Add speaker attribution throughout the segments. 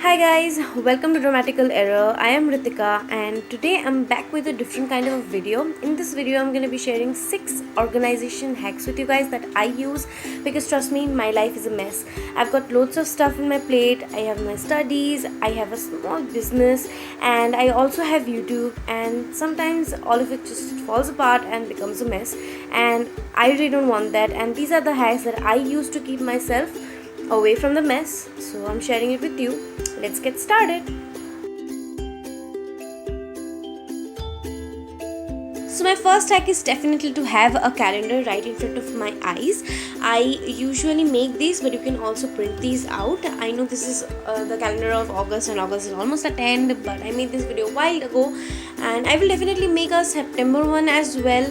Speaker 1: Hi guys, welcome to Dramatickle Error. I am Ritika and today I'm back with a different kind of a video. In this video I'm going to be sharing 6 organization hacks with you guys that I use because trust me, my life is a mess. I've got loads of stuff in my plate. I have my studies, I have a small business, and I also have YouTube, and sometimes all of it just falls apart and becomes a mess, and I really don't want that. And these are the hacks that I use to keep myself away from the mess, so I'm sharing it with you. Let's get started. So my first hack is definitely to have a calendar right in front of my eyes. I usually make these, but you can also print these out. I know this is the calendar of August, and August is almost at end, but I made this video a while ago, and I will definitely make a September one as well.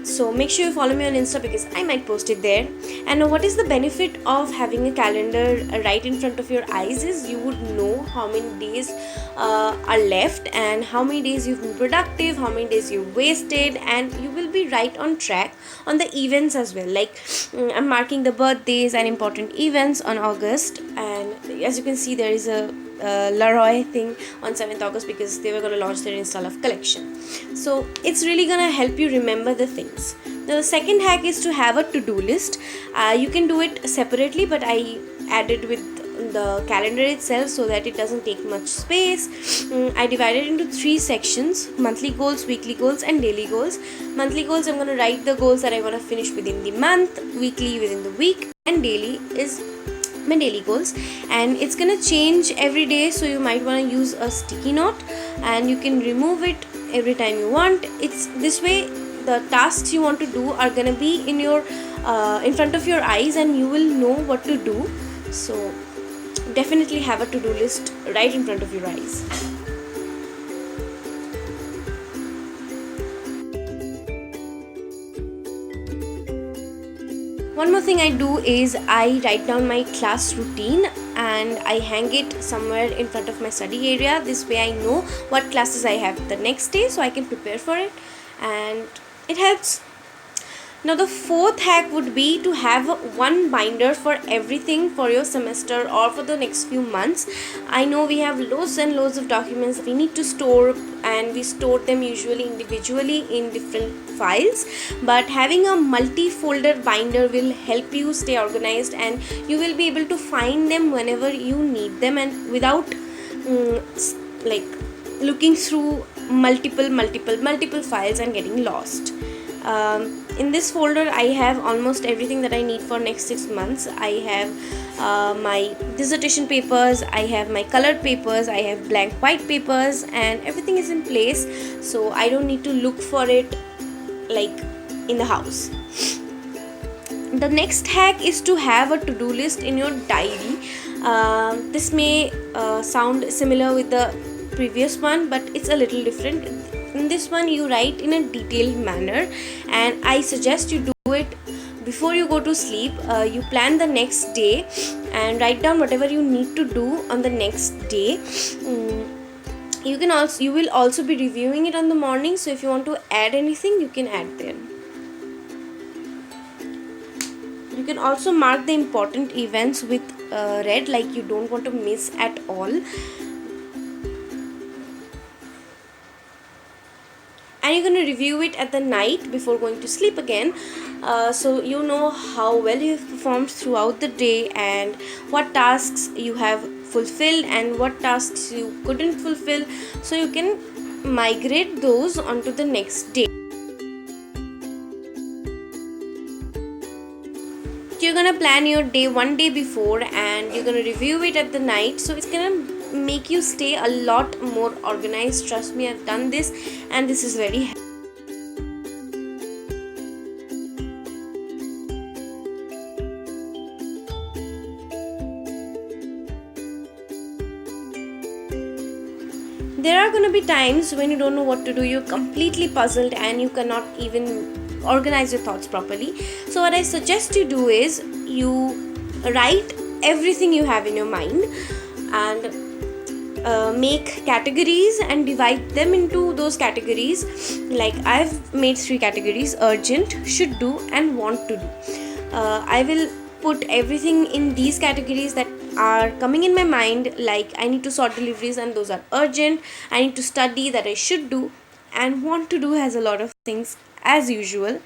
Speaker 1: So make sure you follow me on Insta because I might post it there. And what is the benefit of having a calendar right in front of your eyes is you would know how many days are left and how many days you've been productive, how many days you've wasted, and you will be right on track on the events as well. Like I'm marking the birthdays and important events on August, and as you can see there is a Leroy thing on 7th August because they were going to launch their Insta Love collection. So it's really going to help you remember the things. Now the second hack is to have a to-do list. You can do it separately, but I added with the calendar itself so that it doesn't take much space. I divided into 3 sections: monthly goals, weekly goals, and daily goals. Monthly goals, I'm going to write the goals that I want to finish within the month, weekly within the week, and daily is my daily goals, and it's gonna change every day, so you might want to use a sticky note and you can remove it every time you want. It's this way the tasks you want to do are gonna be in your in front of your eyes and you will know what to do. So definitely have a to-do list right in front of your eyes. One more thing I do is I write down my class routine and I hang it somewhere in front of my study area. This way I know what classes I have the next day, so I can prepare for it, and it helps. Now the fourth hack would be to have one binder for everything for your semester or for the next few months. I know we have loads and loads of documents we need to store, and we store them usually individually in different files, but having a multi-folder binder will help you stay organized and you will be able to find them whenever you need them, and without like looking through multiple files and getting lost. In this folder I have almost everything that I need for next 6 months. I have my dissertation papers, I have my colored papers, I have blank white papers, and everything is in place, so I don't need to look for it like in the house. The next hack is to have a to-do list in your diary. This may sound similar with the previous one, but it's a little different. In this one you write in a detailed manner, and I suggest you do it before you go to sleep. You plan the next day and write down whatever you need to do on the next day. You will also be reviewing it on the morning, so if you want to add anything you can add there. You can also mark the important events with red, like you don't want to miss at all. And you're going to review it at the night before going to sleep again, so you know how well you have performed throughout the day and what tasks you have fulfilled and what tasks you couldn't fulfill, so you can migrate those onto the next day. You're gonna plan your day one day before and you're gonna review it at the night, so it's gonna make you stay a lot more organized. Trust me, I've done this and this is very helpful. There are going to be times when you don't know what to do, you're completely puzzled and you cannot even organize your thoughts properly. So what I suggest you do is you write everything you have in your mind and make categories and divide them into those categories. Like I've made 3 categories: urgent, should do, and want to do. I will put everything in these categories that are coming in my mind, like I need to sort deliveries and those are urgent, I need to study that I should do, and want to do has a lot of things as usual,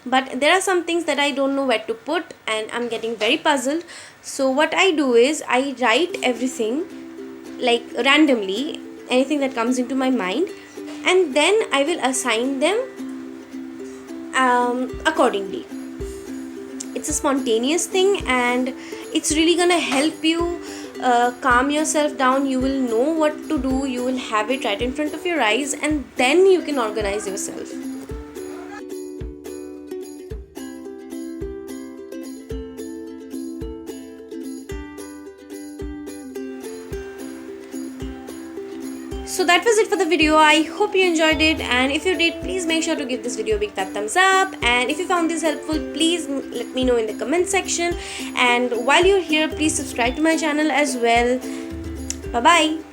Speaker 1: but there are some things that I don't know where to put and I'm getting very puzzled. So what I do is I write everything like randomly, anything that comes into my mind, and then I will assign them accordingly. It's a spontaneous thing and it's really gonna help you calm yourself down. You will know what to do, you will have it right in front of your eyes, and then you can organize yourself. So that was it for the video. I hope you enjoyed it, and if you did, please make sure to give this video a big fat thumbs up, and if you found this helpful, please let me know in the comment section, and while you're here, please subscribe to my channel as well. Bye bye.